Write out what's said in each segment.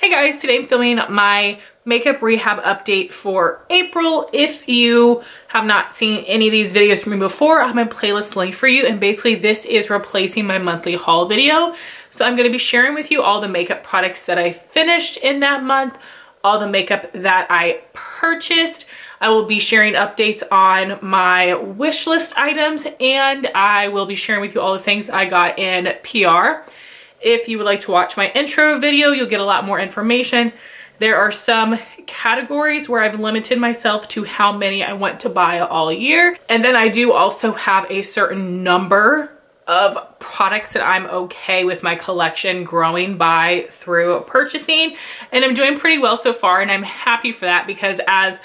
Hey guys, today I'm filming my makeup rehab update for April. If you have not seen any of these videos from me before, I have my playlist link for you, and basically this is replacing my monthly haul video. So I'm going to be sharing with you all the makeup products that I finished in that month, all the makeup that I purchased. I will be sharing updates on my wish list items, and I will be sharing with you all the things I got in PR. If you would like to watch my intro video, you'll get a lot more information. There are some categories where I've limited myself to how many I want to buy all year. And then I do also have a certain number of products that I'm okay with my collection growing by through purchasing. And I'm doing pretty well so far, and I'm happy for that because as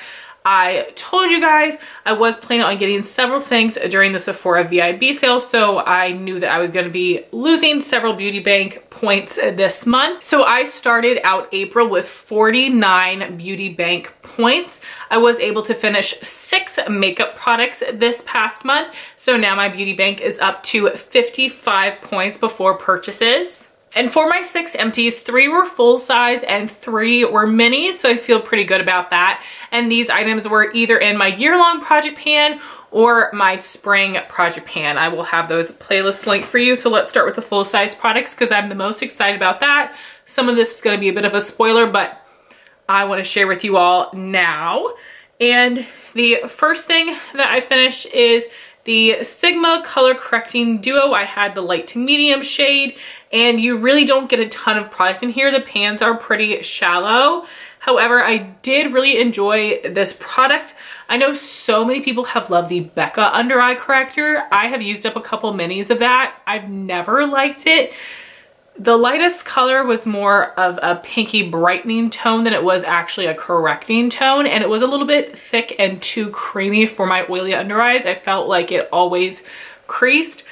I told you guys, I was planning on getting several things during the Sephora VIB sale, so I knew that I was going to be losing several beauty bank points this month. So I started out April with 49 beauty bank points. I was able to finish 6 makeup products this past month, so now my beauty bank is up to 55 points before purchases. And for my 6 empties, 3 were full size and 3 were minis, so I feel pretty good about that. And these items were either in my year-long project pan or my spring project pan. I will have those playlists linked for you. So let's start with the full size products because I'm the most excited about that. Some of this is going to be a bit of a spoiler, but I want to share with you all now. And the first thing that I finished is the Sigma Color Correcting Duo. I had the light to medium shade, and you really don't get a ton of product in here. The pans are pretty shallow. However, I did really enjoy this product. I know so many people have loved the Becca Under Eye Corrector. I have used up a couple minis of that. I've never liked it. The lightest color was more of a pinky brightening tone than it was actually a correcting tone, and it was a little bit thick and too creamy for my oily under eyes. I felt like it always creased,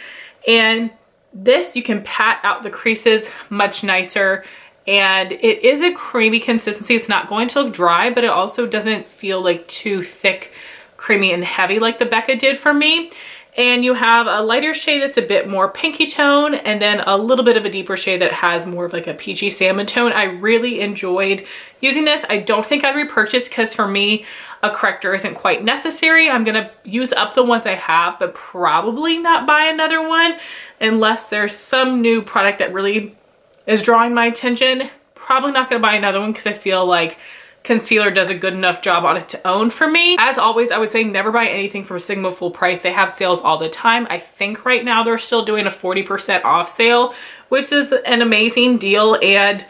and this you can pat out the creases much nicer, and it is a creamy consistency. It's not going to look dry, but it also doesn't feel like too thick, creamy, and heavy like the Becca did for me. And you have a lighter shade that's a bit more pinky tone, and then a little bit of a deeper shade that has more of like a peachy salmon tone. I really enjoyed using this. I don't think I'd repurchase because for me, a corrector isn't quite necessary. I'm gonna use up the ones I have, but probably not buy another one unless there's some new product that really is drawing my attention. Probably not gonna buy another one because I feel like concealer does a good enough job on its own for me. As always, I would say never buy anything from Sigma full price. They have sales all the time. I think right now they're still doing a 40% off sale, which is an amazing deal, and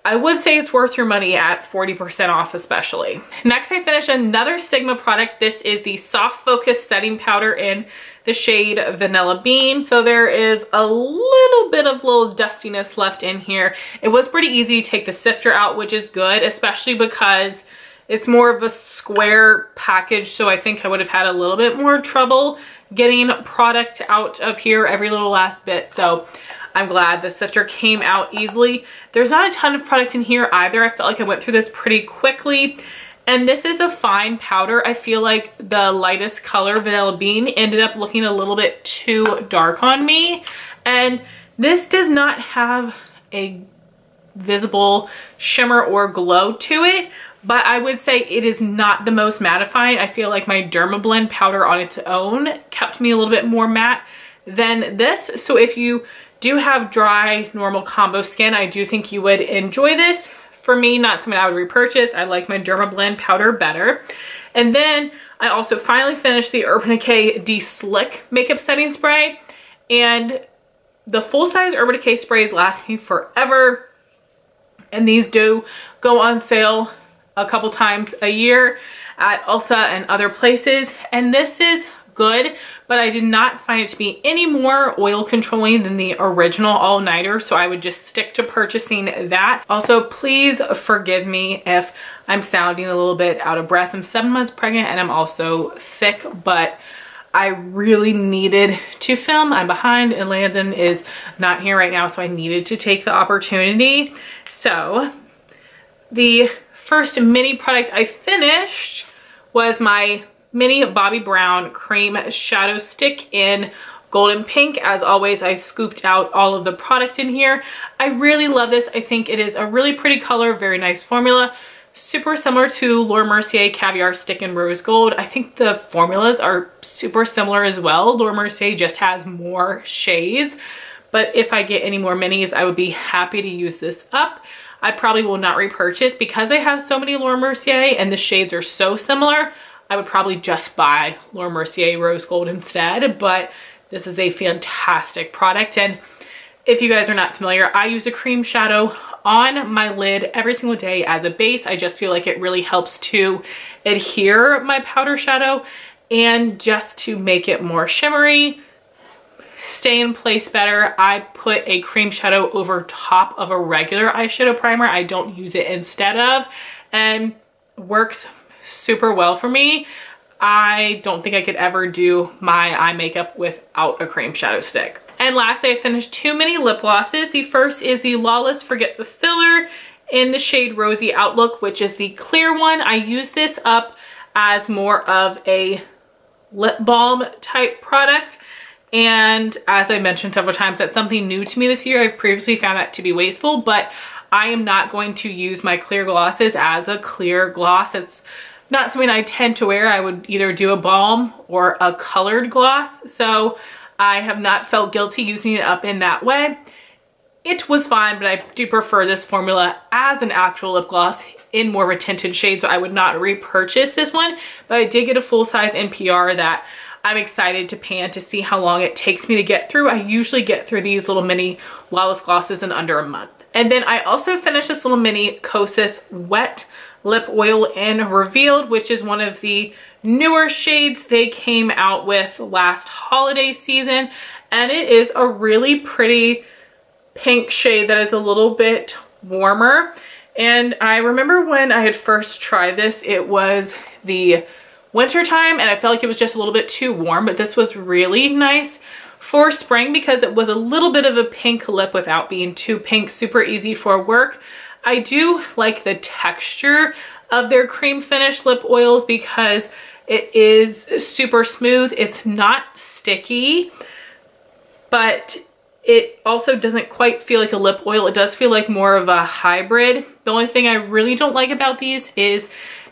I would say it's worth your money at 40% off especially. Next, I finished another Sigma product. This is the Soft Focus Setting Powder in the shade Vanilla Bean. So there is a little bit of little dustiness left in here. It was pretty easy to take the sifter out, which is good, especially because it's more of a square package. So I think I would have had a little bit more trouble getting product out of here every little last bit. So I'm glad the sifter came out easily. There's not a ton of product in here either. I felt like I went through this pretty quickly. And this is a fine powder. I feel like the lightest color, Vanilla Bean, ended up looking a little bit too dark on me. And this does not have a visible shimmer or glow to it, but I would say it is not the most mattifying. I feel like my Dermablend powder on its own kept me a little bit more matte than this. So if you do have dry, normal combo skin, I do think you would enjoy this. For me, not something I would repurchase. I like my Dermablend powder better. And then I also finally finished the Urban Decay Deslick makeup setting spray. And the full-size Urban Decay sprays last me forever. And these do go on sale a couple times a year at Ulta and other places. And this is good, but I did not find it to be any more oil controlling than the original all-nighter, so I would just stick to purchasing that. Also, please forgive me if I'm sounding a little bit out of breath. I'm 7 months pregnant and I'm also sick, but I really needed to film. I'm behind and Landon is not here right now, so I needed to take the opportunity. So the first mini product I finished was my mini Bobbi Brown Cream Shadow Stick in golden pink. As always, I scooped out all of the product in here. I really love this. I think it is a really pretty color, very nice formula. Super similar to Laura Mercier Caviar Stick in Rose Gold. I think the formulas are super similar as well. Laura Mercier just has more shades, but if I get any more minis, I would be happy to use this up. I probably will not repurchase because I have so many Laura Mercier and the shades are so similar. I would probably just buy Laura Mercier Rose Gold instead, but this is a fantastic product. And if you guys are not familiar, I use a cream shadow on my lid every single day as a base. I just feel like it really helps to adhere my powder shadow and just to make it more shimmery, stay in place better. I put a cream shadow over top of a regular eyeshadow primer. I don't use it instead of, and works super well for me. I don't think I could ever do my eye makeup without a cream shadow stick. And lastly, I finished 2 mini lip glosses. The first is the Lawless Forget the Filler in the shade Rosy Outlook, which is the clear one. I use this up as more of a lip balm type product. And as I mentioned several times, that's something new to me this year. I've previously found that to be wasteful, but I am not going to use my clear glosses as a clear gloss. It's not something I tend to wear. I would either do a balm or a colored gloss. So I have not felt guilty using it up in that way. It was fine, but I do prefer this formula as an actual lip gloss in more of a tinted shade, so I would not repurchase this one. But I did get a full-size NPR that I'm excited to pan to see how long it takes me to get through. I usually get through these little mini Lawless glosses in under a month. And then I also finished this little mini Kosas Wet Lip Oil in Revealed, which is one of the newer shades they came out with last holiday season. And it is a really pretty pink shade that is a little bit warmer. And I remember when I had first tried this, it was the winter time and I felt like it was just a little bit too warm, but this was really nice for spring because it was a little bit of a pink lip without being too pink, super easy for work. I do like the texture of their cream finish lip oils because it is super smooth. It's not sticky, but it also doesn't quite feel like a lip oil. It does feel like more of a hybrid. The only thing I really don't like about these is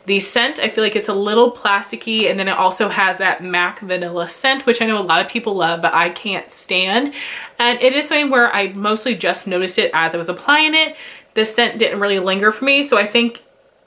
the scent. I feel like it's a little plasticky, and then it also has that MAC vanilla scent, which I know a lot of people love, but I can't stand. And it is something where I mostly just noticed it as I was applying it. The scent didn't really linger for me, so I think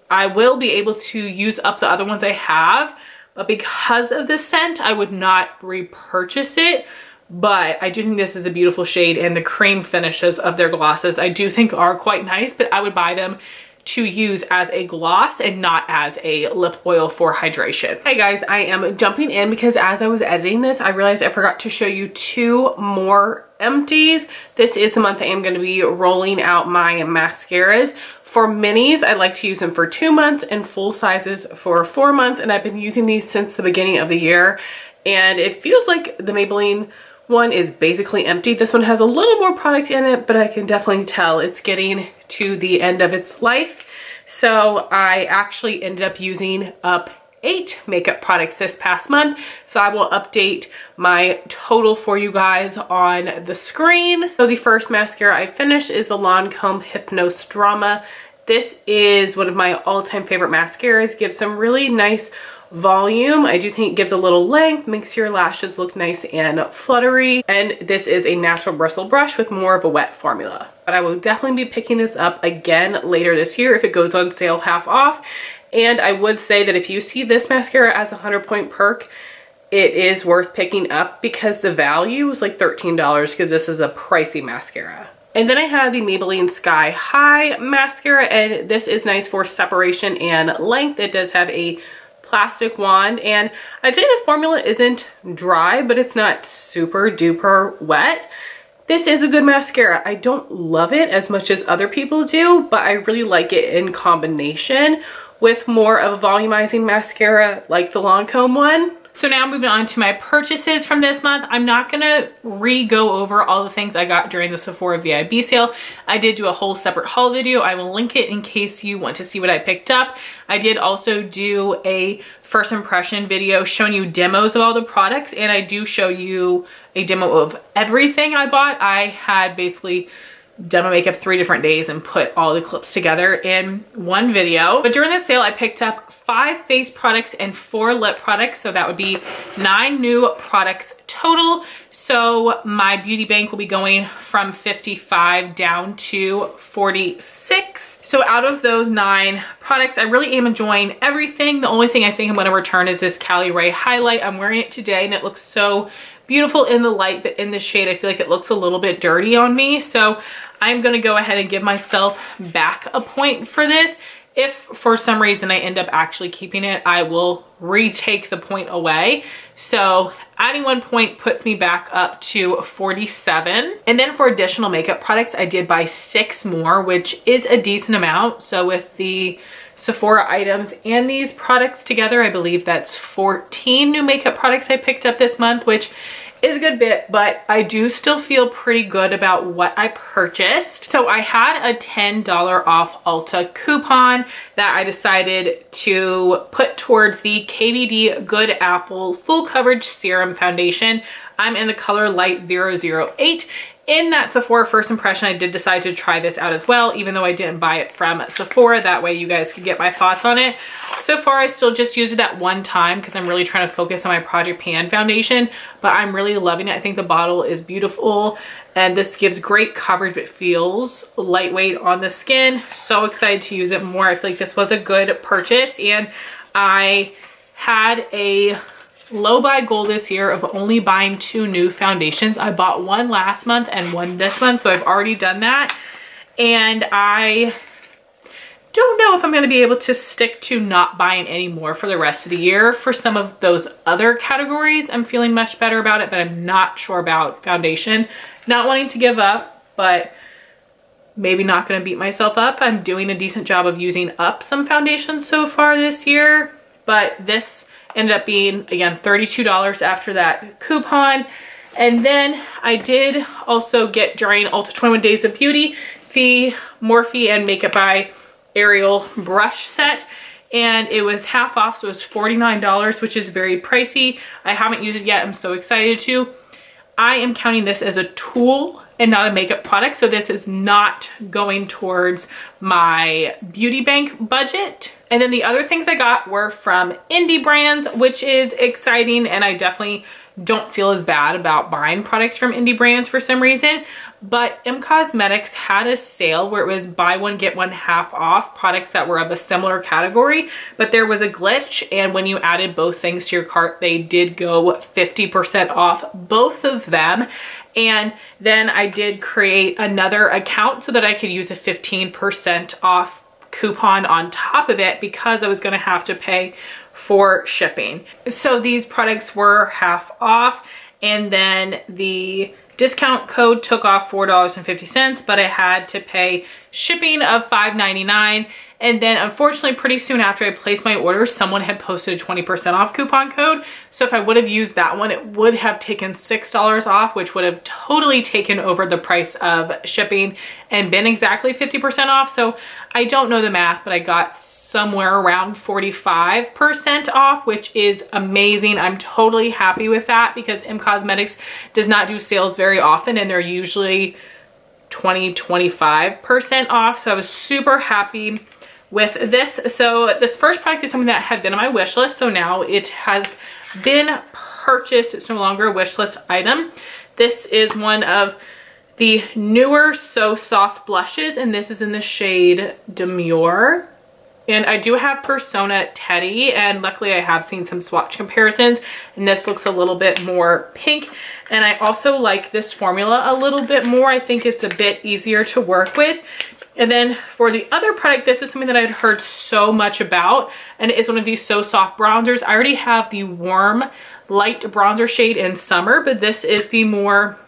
I will be able to use up the other ones I have, but because of the scent, I would not repurchase it. But I do think this is a beautiful shade, and the cream finishes of their glosses I do think are quite nice, but I would buy them to use as a gloss and not as a lip oil for hydration. Hey guys, I am jumping in because as I was editing this, I realized I forgot to show you 2 more empties. This is the month I am going to be rolling out my mascaras. For minis, I like to use them for 2 months and full sizes for 4 months, and I've been using these since the beginning of the year, and it feels like the Maybelline one is basically empty. This one has a little more product in it, but I can definitely tell it's getting to the end of its life. So I actually ended up using up 8 makeup products this past month. So I will update my total for you guys on the screen. So the first mascara I finished is the Lancome Hypnose Drama. This is one of my all-time favorite mascaras. Gives some really nice volume. I do think it gives a little length, makes your lashes look nice and fluttery. And this is a natural bristle brush with more of a wet formula. But I will definitely be picking this up again later this year if it goes on sale half off. And I would say that if you see this mascara as a 100-point perk, it is worth picking up because the value was like $13 because this is a pricey mascara. And then I have the Maybelline Sky High mascara, and this is nice for separation and length. It does have a plastic wand, and I'd say the formula isn't dry, but it's not super duper wet. This is a good mascara. I don't love it as much as other people do, but I really like it in combination with more of a volumizing mascara like the Lancome one. So now moving on to my purchases from this month. I'm not gonna re-go over all the things I got during the Sephora VIB sale. I did do a whole separate haul video. I will link it in case you want to see what I picked up. I did also do a first impression video showing you demos of all the products, and I do show you a demo of everything I bought. I had basically done my makeup 3 different days and put all the clips together in one video. But during this sale, I picked up 5 face products and 4 lip products. So that would be 9 new products total. So my beauty bank will be going from 55 down to 46. So out of those 9 products, I really am enjoying everything. The only thing I think I'm gonna return is this Cali Ray highlight. I'm wearing it today and it looks so beautiful in the light, but in the shade, I feel like it looks a little bit dirty on me. So I'm gonna go ahead and give myself back a point for this. If for some reason I end up actually keeping it, I will retake the point away. So adding 1 point puts me back up to 47. And then for additional makeup products, I did buy 6 more, which is a decent amount. So with the Sephora items and these products together, I believe that's 14 new makeup products I picked up this month, which is a good bit, but I do still feel pretty good about what I purchased. So I had a $10 off Ulta coupon that I decided to put towards the KVD Good Apple Full Coverage Serum Foundation. I'm in the color Light 008. In that Sephora first impression, I did decide to try this out as well, even though I didn't buy it from Sephora. That way you guys could get my thoughts on it. So far, I still just used it at one time because I'm really trying to focus on my Project Pan foundation, but I'm really loving it. I think the bottle is beautiful and this gives great coverage, but feels lightweight on the skin. So excited to use it more. I feel like this was a good purchase, and I had a low buy goal this year of only buying 2 new foundations. I bought 1 last month and 1 this month, so I've already done that. And I don't know if I'm gonna be able to stick to not buying any more for the rest of the year. For some of those other categories, I'm feeling much better about it, but I'm not sure about foundation. Not wanting to give up, but maybe not gonna beat myself up. I'm doing a decent job of using up some foundations so far this year, but this ended up being, again, $32 after that coupon. And then I did also get, during Ulta 21 Days of Beauty, the Morphe and Makeup by Ariel brush set. And it was half off, so it was $49, which is very pricey. I haven't used it yet. I'm so excited to. I am counting this as a tool and not a makeup product, so this is not going towards my beauty bank budget. And then the other things I got were from indie brands, which is exciting, and I definitely don't feel as bad about buying products from indie brands for some reason. But Cosmetics had a sale where it was buy one get one half off products that were of a similar category, but there was a glitch, and when you added both things to your cart, they did go 50% off both of them. And then I did create another account so that I could use a 15% off coupon on top of it, because I was gonna have to pay for shipping. So these products were half off, and then the discount code took off $4.50, but I had to pay shipping of $5.99. And then unfortunately, pretty soon after I placed my order, someone had posted a 20% off coupon code. So if I would have used that one, it would have taken $6 off, which would have totally taken over the price of shipping and been exactly 50% off. So I don't know the math, but I got somewhere around 45% off, which is amazing. I'm totally happy with that, because Cosmetics does not do sales very often, and they're usually 20-25% off. So I was super happy with this. So this first product is something that had been on my wish list, so now it has been purchased. It's no longer a wish list item. This is one of the newer So Soft blushes, and this is in the shade Demure. And I do have Persona Teddy, and luckily I have seen some swatch comparisons, and this looks a little bit more pink. And I also like this formula a little bit more. I think it's a bit easier to work with. And then for the other product, this is something that I'd heard so much about, and it is one of these So Soft bronzers. I already have the warm light bronzer shade in Summer, but this is the more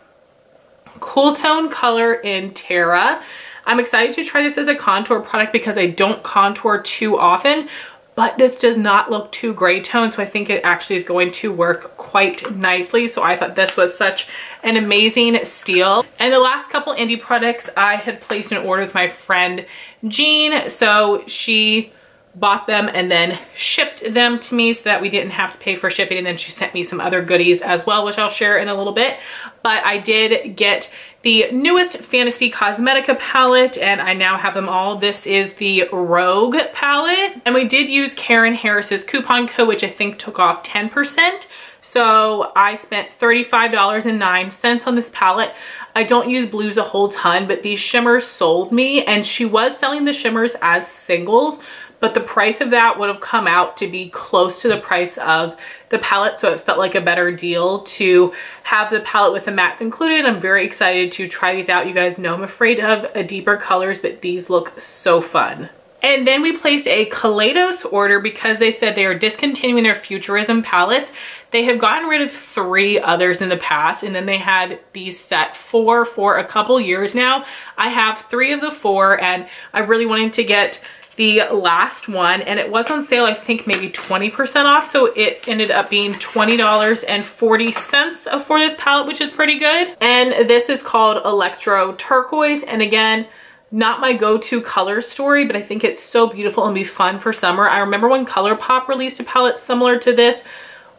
cool tone color in Terra. I'm excited to try this as a contour product because I don't contour too often. but this does not look too gray tone, so I think it actually is going to work quite nicely. So I thought this was such an amazing steal. And the last couple indie products I had placed an order with my friend Jean, so she bought them and then shipped them to me so that we didn't have to pay for shipping, and then she sent me some other goodies as well, which I'll share in a little bit. But I did get the newest Fantasy Cosmetica palette, and I now have them all. This is the Rogue palette, and we did use Karen Harris's coupon code, which I think took off 10%. So I spent $35.09 on this palette. I don't use blues a whole ton, but these shimmers sold me, and she was selling the shimmers as singles, but the price of that would have come out to be close to the price of the palette, so it felt like a better deal to have the palette with the mattes included. I'm very excited to try these out. You guys know I'm afraid of deeper colors, but these look so fun. And then we placed a Kaleidos order because they said they are discontinuing their Futurism palettes. They have gotten rid of 3 others in the past, and then they had these set 4 for a couple years now. I have 3 of the 4, and I really wanted to get the last one, and it was on sale, I think maybe 20% off, so it ended up being $20.40 for this palette, which is pretty good. And this is called Electro Turquoise, and again, not my go-to color story, but I think it's so beautiful and be fun for summer. I remember when ColourPop released a palette similar to this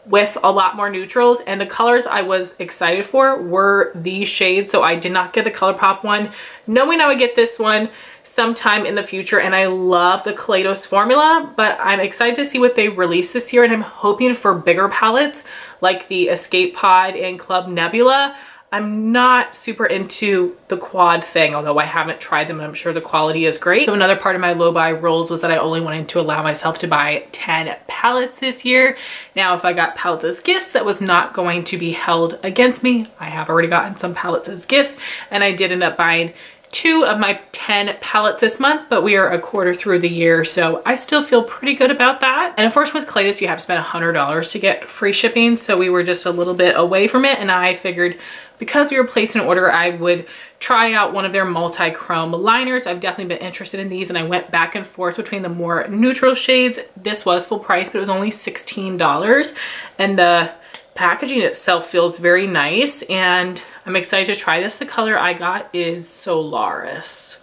with a lot more neutrals, and the colors I was excited for were these shades, so I did not get the ColourPop one, knowing I would get this one sometime in the future. And I love the Kaleidos formula, but I'm excited to see what they release this year, and I'm hoping for bigger palettes like the Escape Pod and Club Nebula. I'm not super into the quad thing, although I haven't tried them and I'm sure the quality is great. So another part of my low buy rules was that I only wanted to allow myself to buy 10 palettes this year. Now, if I got palettes as gifts, that was not going to be held against me. I have already gotten some palettes as gifts, and I did end up buying 2 of my 10 palettes this month, but we are a quarter through the year, so I still feel pretty good about that. And of course with Kaleidos, you have to spend $100 to get free shipping, so we were just a little bit away from it, and I figured because we were placing an order, I would try out one of their multi-chrome liners. I've definitely been interested in these, and I went back and forth between the more neutral shades. This was full price, but it was only $16, and the packaging itself feels very nice, and I'm excited to try this. The color I got is Solaris.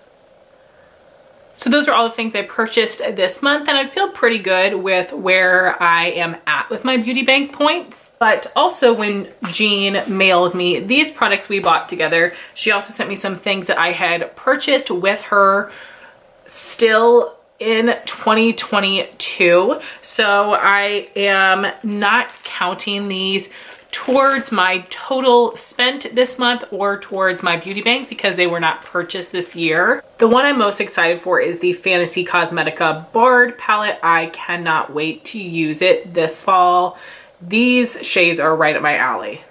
So those are all the things I purchased this month, and I feel pretty good with where I am at with my beauty bank points. But also when Jean mailed me these products we bought together, she also sent me some things that I had purchased with her still in 2022. So I am not counting these towards my total spent this month or towards my beauty bank because they were not purchased this year. The one I'm most excited for is the Fantasy Cosmetica Bard palette. I cannot wait to use it this fall. These shades are right up my alley.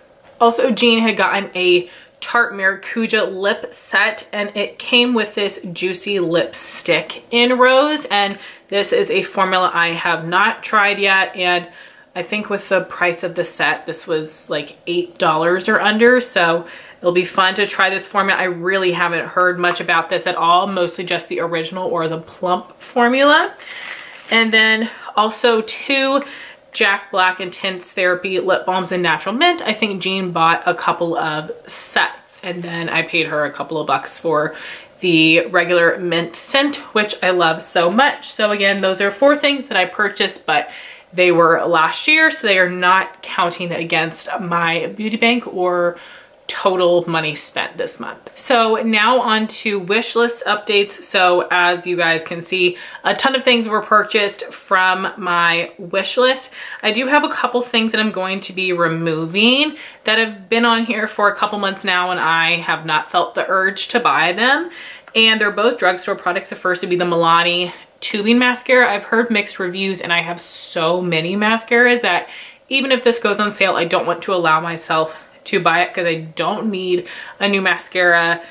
Also, Jean had gotten a Tarte Maracuja lip set, and it came with this juicy lipstick in rose, and this is a formula I have not tried yet, and I think with the price of the set, this was like $8 or under, so it'll be fun to try this formula. I really haven't heard much about this at all, mostly just the original or the plump formula. And then also 2 Jack Black Intense Therapy lip balms in Natural Mint. I think Jean bought a couple of sets, and then I paid her a couple of bucks for the regular mint scent, which I love so much. So again, those are 4 things that I purchased, but they were last year, so they are not counting against my beauty bank or total money spent this month. So now on to wish list updates. So as you guys can see, a ton of things were purchased from my wish list. I do have a couple things that I'm going to be removing that have been on here for a couple months now, and I have not felt the urge to buy them. And they're both drugstore products. The first would be the Milani tubing mascara. I've heard mixed reviews, and I have so many mascaras that even if this goes on sale, I don't want to allow myself to buy it because I don't need a new mascara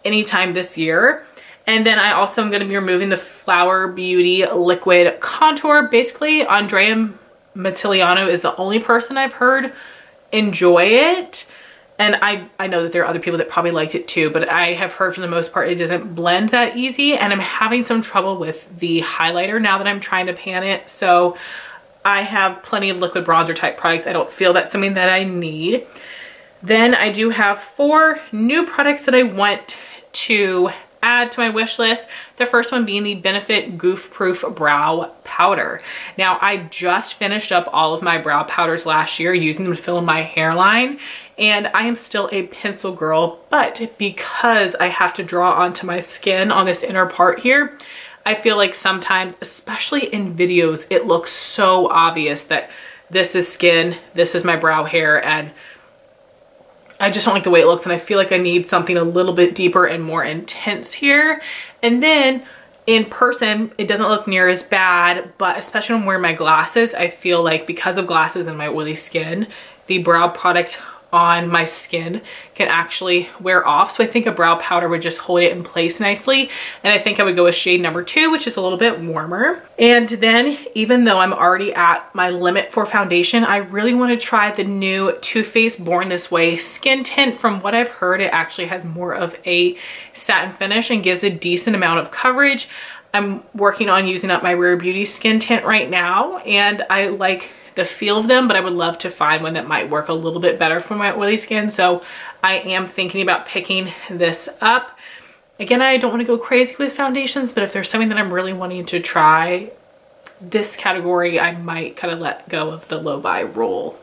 anytime this year. And then I also am going to be removing the Flower Beauty liquid contour. Basically, Andrea Mattiliano is the only person I've heard enjoy it. And I know that there are other people that probably liked it too, but I have heard for the most part it doesn't blend that easy, and I'm having some trouble with the highlighter now that I'm trying to pan it. So I have plenty of liquid bronzer type products. I don't feel that's something that I need. Then I do have 4 new products that I want to add to my wish list. The first one being the Benefit Goof Proof Brow Powder. Now, I just finished up all of my brow powders last year using them to fill in my hairline, and I am still a pencil girl, but because I have to draw onto my skin on this inner part here, I feel like sometimes, especially in videos, it looks so obvious that this is skin, this is my brow hair, and I just don't like the way it looks, and I feel like I need something a little bit deeper and more intense here. And then in person, it doesn't look near as bad, but especially when I'm wearing my glasses, I feel like because of glasses and my oily skin, the brow product on my skin can actually wear off. So I think a brow powder would just hold it in place nicely. And I think I would go with shade number 2, which is a little bit warmer. And then even though I'm already at my limit for foundation, I really want to try the new Too Faced Born This Way skin tint. From what I've heard, it actually has more of a satin finish and gives a decent amount of coverage. I'm working on using up my Rare Beauty skin tint right now, and I like the feel of them, but I would love to find one that might work a little bit better for my oily skin. So I am thinking about picking this up. Again, I don't want to go crazy with foundations, but if there's something that I'm really wanting to try, this category, I might kind of let go of the low buy rule.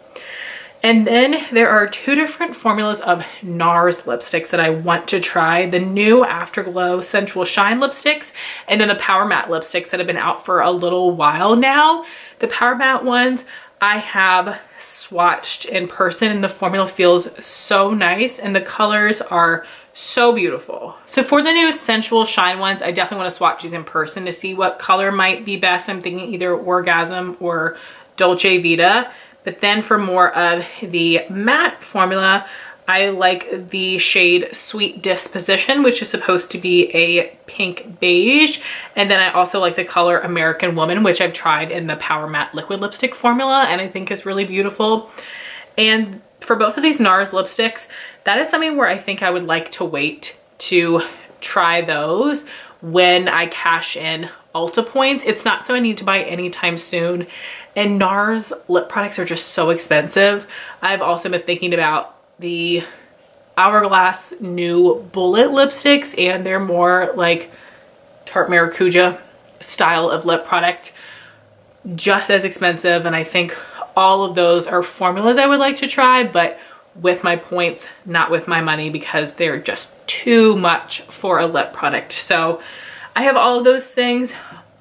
And then there are 2 different formulas of NARS lipsticks that I want to try. The new Afterglow Sensual Shine lipsticks, and then the Power Matte lipsticks that have been out for a little while now. The Power Matte ones I have swatched in person, and the formula feels so nice, and the colors are so beautiful. So for the new Sensual Shine ones, I definitely want to swatch these in person to see what color might be best. I'm thinking either Orgasm or Dolce Vita. But then for more of the matte formula, I like the shade Sweet Disposition, which is supposed to be a pink beige. And then I also like the color American Woman, which I've tried in the Power Matte liquid lipstick formula, and I think is really beautiful. And for both of these NARS lipsticks, that is something where I think I would like to wait to try those when I cash in Ulta points. It's not something I need to buy anytime soon. And NARS lip products are just so expensive. I've also been thinking about the Hourglass new bullet lipsticks, and they're more like Tarte Maracuja style of lip product, just as expensive. And I think all of those are formulas I would like to try, but with my points, not with my money, because they're just too much for a lip product. So I have all of those things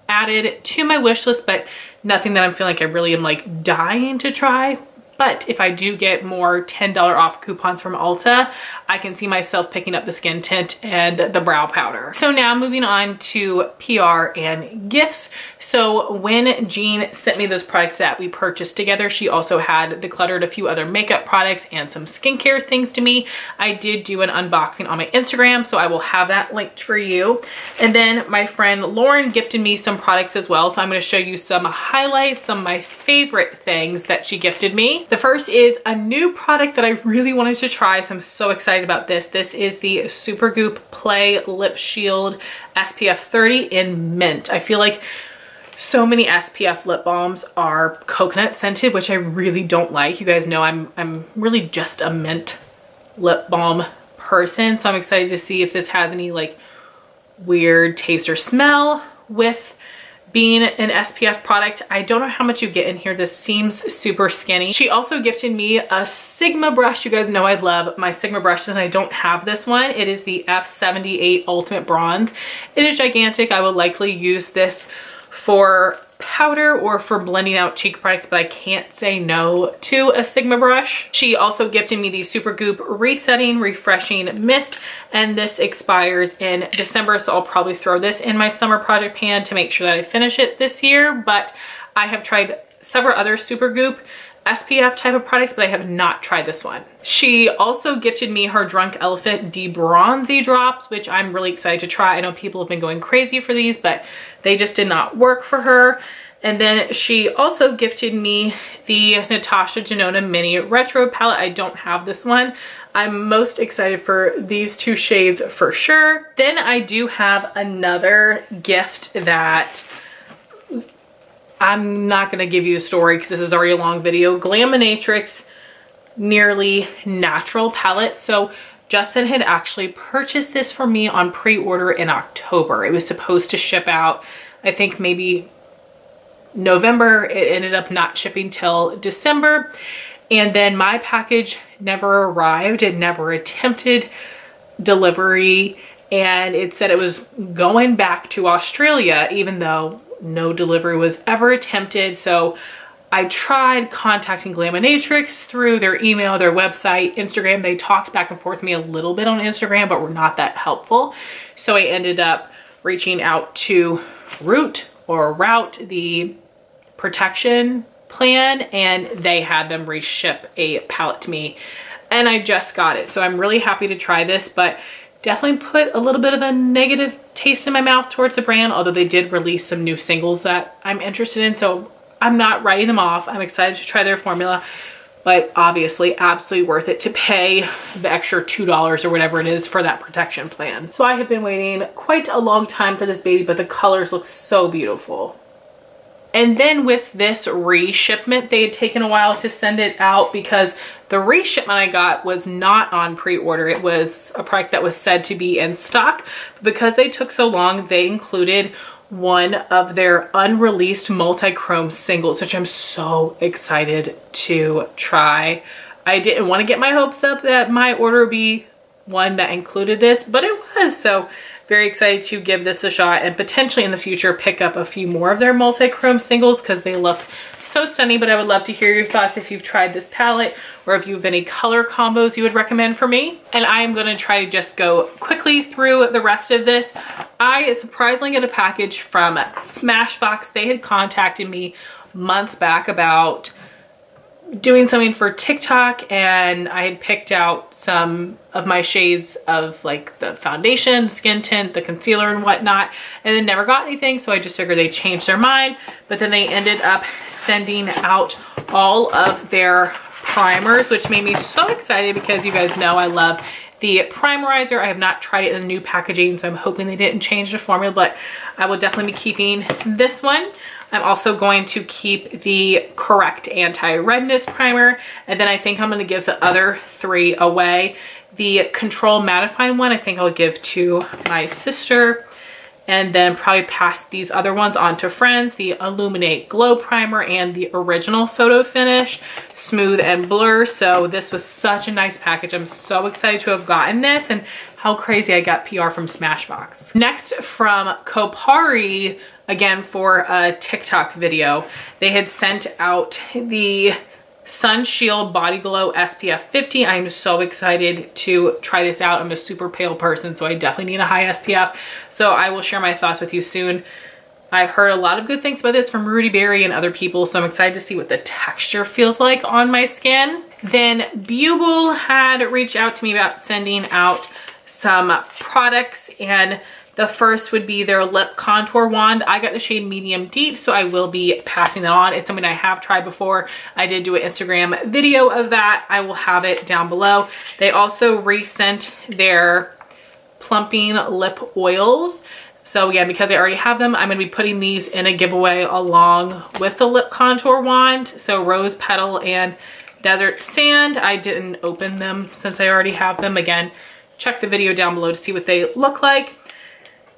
added to my wish list, but nothing that I'm feeling like I really am like dying to try. But if I do get more $10 off coupons from Ulta, I can see myself picking up the skin tint and the brow powder. So now moving on to PR and gifts. So when Jean sent me those products that we purchased together, she also had decluttered a few other makeup products and some skincare things to me. I did do an unboxing on my Instagram, so I will have that linked for you. And then my friend Lauren gifted me some products as well. So I'm going to show you some highlights, some of my favorite things that she gifted me. The first is a new product that I really wanted to try, so I'm so excited about this. This is the Supergoop Play Lip Shield SPF 30 in Mint. I feel like so many SPF lip balms are coconut scented, which I really don't like. You guys know I'm really just a mint lip balm person, so I'm excited to see if this has any like weird taste or smell with being an SPF product. I don't know how much you get in here. This seems super skinny. She also gifted me a Sigma brush. You guys know I love my Sigma brushes, and I don't have this one. It is the F78 Ultimate Bronze. It is gigantic. I will likely use this for powder or for blending out cheek products, but I can't say no to a Sigma brush. She also gifted me the Supergoop Resetting Refreshing Mist, and this expires in December, so I'll probably throw this in my summer project pan to make sure that I finish it this year. But I have tried several other Supergoop SPF type of products, but I have not tried this one. She also gifted me her Drunk Elephant De-Bronzy drops, which I'm really excited to try. I know people have been going crazy for these, but they just did not work for her. And then she also gifted me the Natasha Denona Mini Retro palette. I don't have this one. I'm most excited for these two shades for sure. Then I do have another gift that I'm not gonna give you a story because this is already a long video. Glaminatrix Nearly Natural palette. So Justin had actually purchased this for me on pre-order in October. It was supposed to ship out, I think maybe November. It ended up not shipping till December. And then my package never arrived. It never attempted delivery. And it said it was going back to Australia, even though no delivery was ever attempted. So I tried contacting Glaminatrix through their email, their website, Instagram. They talked back and forth with me a little bit on Instagram, but were not that helpful. So I ended up reaching out to Route, the protection plan, and they had them reship a palette to me. And I just got it. So I'm really happy to try this, but definitely put a little bit of a negative taste in my mouth towards the brand, although they did release some new singles that I'm interested in. So I'm not writing them off. I'm excited to try their formula, but obviously absolutely worth it to pay the extra $2 or whatever it is for that protection plan. So I have been waiting quite a long time for this baby, but the colors look so beautiful. And then with this reshipment, they had taken a while to send it out because the reshipment I got was not on pre-order. It was a product that was said to be in stock. Because they took so long, they included one of their unreleased Multichrome singles, which I'm so excited to try. I didn't want to get my hopes up that my order would be one that included this, but it was. So very excited to give this a shot and potentially in the future pick up a few more of their Multichrome singles because they look so stunning. But I would love to hear your thoughts if you've tried this palette or if you have any color combos you would recommend for me. And I am going to try to just go quickly through the rest of this. I surprisingly get a package from Smashbox. They had contacted me months back about doing something for TikTok, and I had picked out some of my shades of like the foundation, skin tint, the concealer and whatnot, and then never got anything. So I just figured they changed their mind, but then they ended up sending out all of their primers, which made me so excited because you guys know I love the primerizer. I have not tried it in the new packaging, so I'm hoping they didn't change the formula, but I will definitely be keeping this one. I'm also going to keep the Correct Anti-Redness Primer, and then I think I'm going to give the other three away. The Control Mattifying one I think I'll give to my sister, and then probably pass these other ones on to friends. The Illuminate Glow Primer and the Original Photo Finish Smooth and Blur. So this was such a nice package. I'm so excited to have gotten this, and how crazy I got PR from Smashbox. Next, from Kopari, again for a TikTok video, they had sent out the Sun Shield Body Glow SPF 50. I'm so excited to try this out. I'm a super pale person, so I definitely need a high SPF. So I will share my thoughts with you soon. I've heard a lot of good things about this from Rudy Berry and other people, so I'm excited to see what the texture feels like on my skin. Then Buble had reached out to me about sending out some products, and the first would be their lip contour wand. I got the shade medium deep, so I will be passing that on. It's something I have tried before. I did do an Instagram video of that. I will have it down below. They also resent their plumping lip oils. So again, because I already have them, I'm gonna be putting these in a giveaway along with the lip contour wand. So Rose Petal and Desert Sand. I didn't open them since I already have them. Again, check the video down below to see what they look like.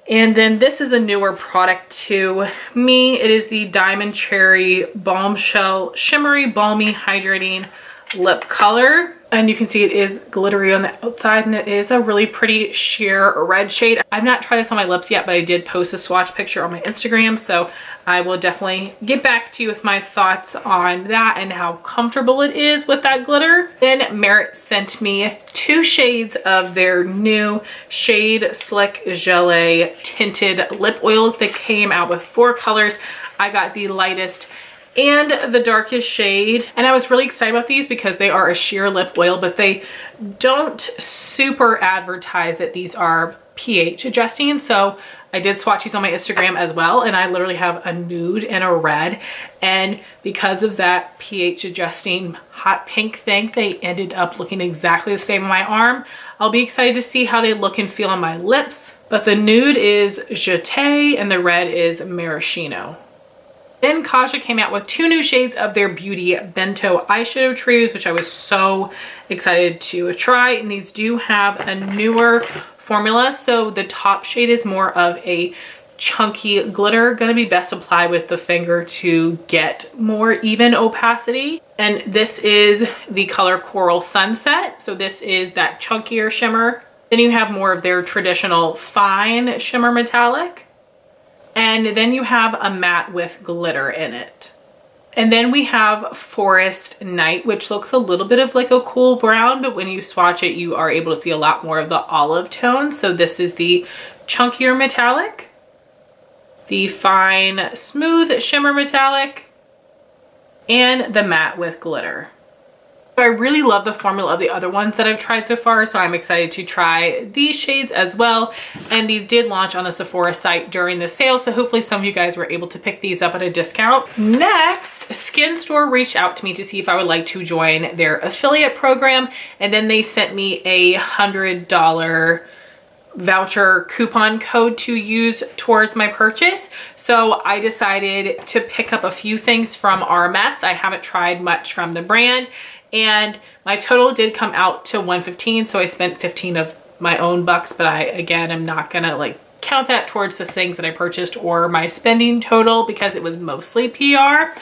And then this is a newer product to me. It is the Diamond Cherry Bombshell Shimmery Balmy Hydrating Lip Color. And you can see it is glittery on the outside, and it is a really pretty sheer red shade. I've not tried this on my lips yet, but I did post a swatch picture on my Instagram, so I will definitely get back to you with my thoughts on that and how comfortable it is with that glitter. Then Merit sent me 2 shades of their new Shade Slick Gelée tinted lip oils. They came out with 4 colors. I got the lightest and the darkest shade, and I was really excited about these because they are a sheer lip oil, but they don't super advertise that these are pH adjusting, so I did swatches on my Instagram as well, and I literally have a nude and a red, and because of that pH adjusting hot pink thing, they ended up looking exactly the same on my arm. I'll be excited to see how they look and feel on my lips, but the nude is Decay and the red is Maraschino. Then Kaja came out with 2 new shades of their Beauty Bento eyeshadow trios, which I was so excited to try, and these do have a newer formula. So the top shade is more of a chunky glitter, gonna be best applied with the finger to get more even opacity. And this is the color Coral Sunset. So this is that chunkier shimmer. Then you have more of their traditional fine shimmer metallic. And then you have a matte with glitter in it. And then we have Forest Night, which looks a little bit of like a cool brown, but when you swatch it, you are able to see a lot more of the olive tone. So this is the chunkier metallic, the fine smooth shimmer metallic, and the matte with glitter. I really love the formula of the other ones that I've tried so far, so I'm excited to try these shades as well. And these did launch on the Sephora site during the sale, so hopefully some of you guys were able to pick these up at a discount. Next, Skin Store reached out to me to see if I would like to join their affiliate program, and then they sent me a $100 voucher coupon code to use towards my purchase. So I decided to pick up a few things from RMS. I haven't tried much from the brand, and my total did come out to $115, so I spent 15 of my own bucks, but again, I'm not gonna like count that towards the things that I purchased or my spending total because it was mostly PR.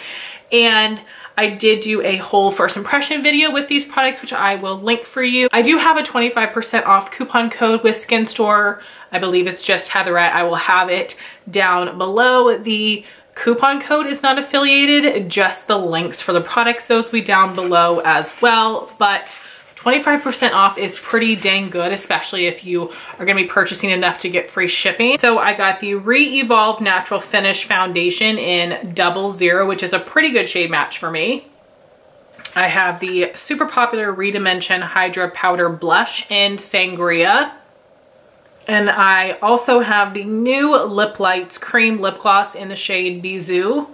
And I did do a whole first impression video with these products, which I will link for you. I do have a 25% off coupon code with Skin Store. I believe it's just Heatherette. I will have it down below. The coupon code is not affiliated, just the links for the products. Those will be down below as well, but 25% off is pretty dang good, especially if you are gonna be purchasing enough to get free shipping. So I got the Re-Evolve Natural Finish Foundation in 00, which is a pretty good shade match for me. I have the super popular Redimension Hydra Powder Blush in Sangria. And I also have the new Lip Lights Cream Lip Gloss in the shade Bisou.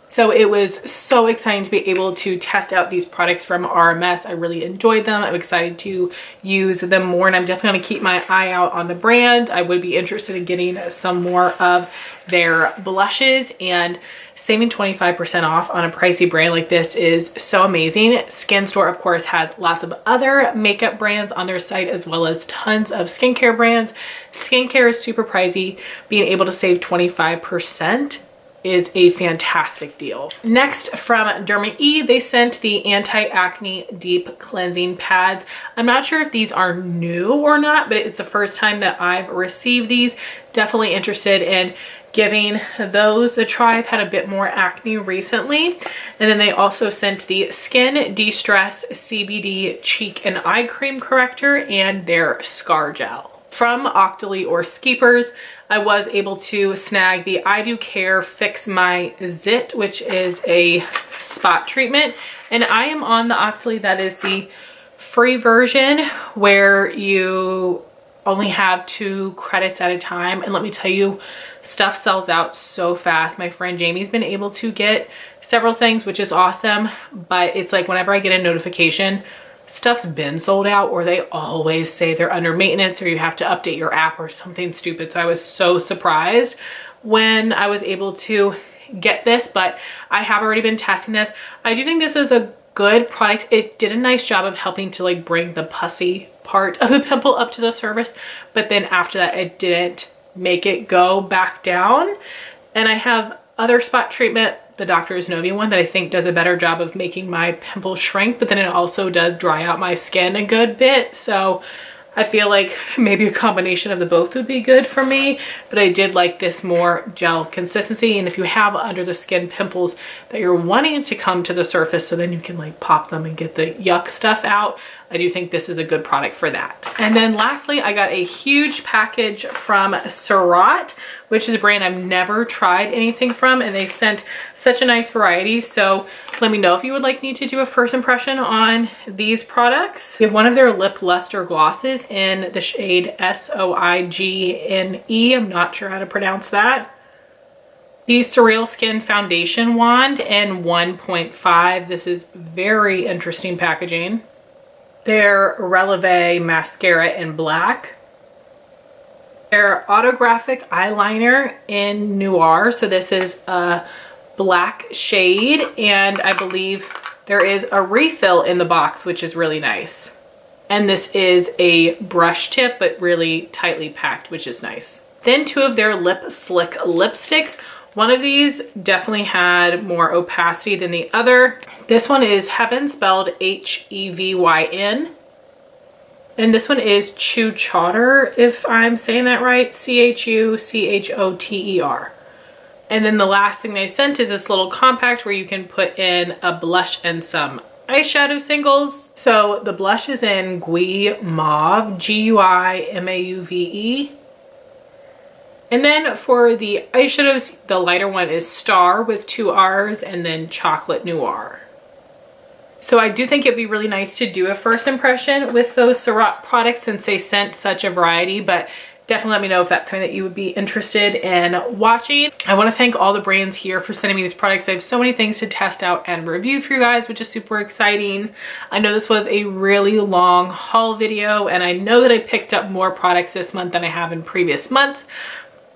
So it was so exciting to be able to test out these products from RMS. I really enjoyed them. I'm excited to use them more, and I'm definitely gonna keep my eye out on the brand. I would be interested in getting some more of their blushes, and saving 25% off on a pricey brand like this is so amazing. Skin Store, of course, has lots of other makeup brands on their site, as well as tons of skincare brands. Skincare is super pricey. Being able to save 25% is a fantastic deal. Next, from Derma E, they sent the Anti-Acne Deep Cleansing Pads. I'm not sure if these are new or not, but it is the first time that I've received these. Definitely interested in giving those a try. I've had a bit more acne recently. And then they also sent the Skin De-Stress CBD Cheek and Eye Cream Corrector and their Scar Gel. From Octoly or Skeepers, I was able to snag the I Do Care Fix My Zit, which is a spot treatment. And I am on the Octoly that is the free version where you only have 2 credits at a time. And let me tell you, stuff sells out so fast. My friend Jamie's been able to get several things, which is awesome. But it's like whenever I get a notification, stuff's been sold out, or they always say they're under maintenance, or you have to update your app or something stupid. So I was so surprised when I was able to get this, but I have already been testing this. I do think this is a good product. It did a nice job of helping to like bring the pussy part of the pimple up to the surface, but then after that it didn't make it go back down. And I have other spot treatment, the Dr. Novi one, that I think does a better job of making my pimples shrink, but then it also does dry out my skin a good bit. So I feel like maybe a combination of the both would be good for me, but I did like this more gel consistency. And if you have under the skin pimples that you're wanting to come to the surface so then you can like pop them and get the yuck stuff out, I do think this is a good product for that. And then lastly, I got a huge package from Surratt, which is a brand I've never tried anything from, and they sent such a nice variety. So let me know if you would like me to do a first impression on these products. We have one of their lip luster glosses in the shade Soiggne. I'm not sure how to pronounce that. The Surreal Skin Foundation Wand in 1.5. This is very interesting packaging. Their Releve Mascara in black. Their Autographic Eyeliner in Noir. So this is a black shade, and I believe there is a refill in the box, which is really nice. And this is a brush tip, but really tightly packed, which is nice. Then two of their Lip Slick lipsticks. One of these definitely had more opacity than the other. This one is Heaven, spelled H-E-V-Y-N. And this one is Chew Chotter, if I'm saying that right, C-H-U-C-H-O-T-E-R. And then the last thing they sent is this little compact where you can put in a blush and some eyeshadow singles. So the blush is in Gui Mauve, G-U-I-M-A-U-V-E. And then for the eyeshadows, the lighter one is Star with 2 R's, and then Chocolate Noir. So I do think it'd be really nice to do a first impression with those Surratt products since they sent such a variety, but definitely let me know if that's something that you would be interested in watching. I want to thank all the brands here for sending me these products. I have so many things to test out and review for you guys, which is super exciting. I know this was a really long haul video, and I know that I picked up more products this month than I have in previous months,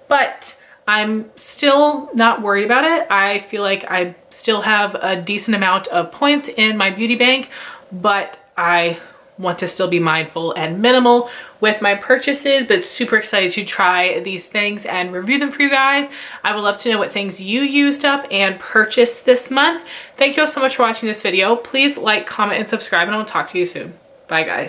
but I'm still not worried about it. I feel like I still have a decent amount of points in my beauty bank, but I want to still be mindful and minimal with my purchases, but super excited to try these things and review them for you guys. I would love to know what things you used up and purchased this month. Thank you all so much for watching this video. Please like, comment, and subscribe, and I'll talk to you soon. Bye, guys.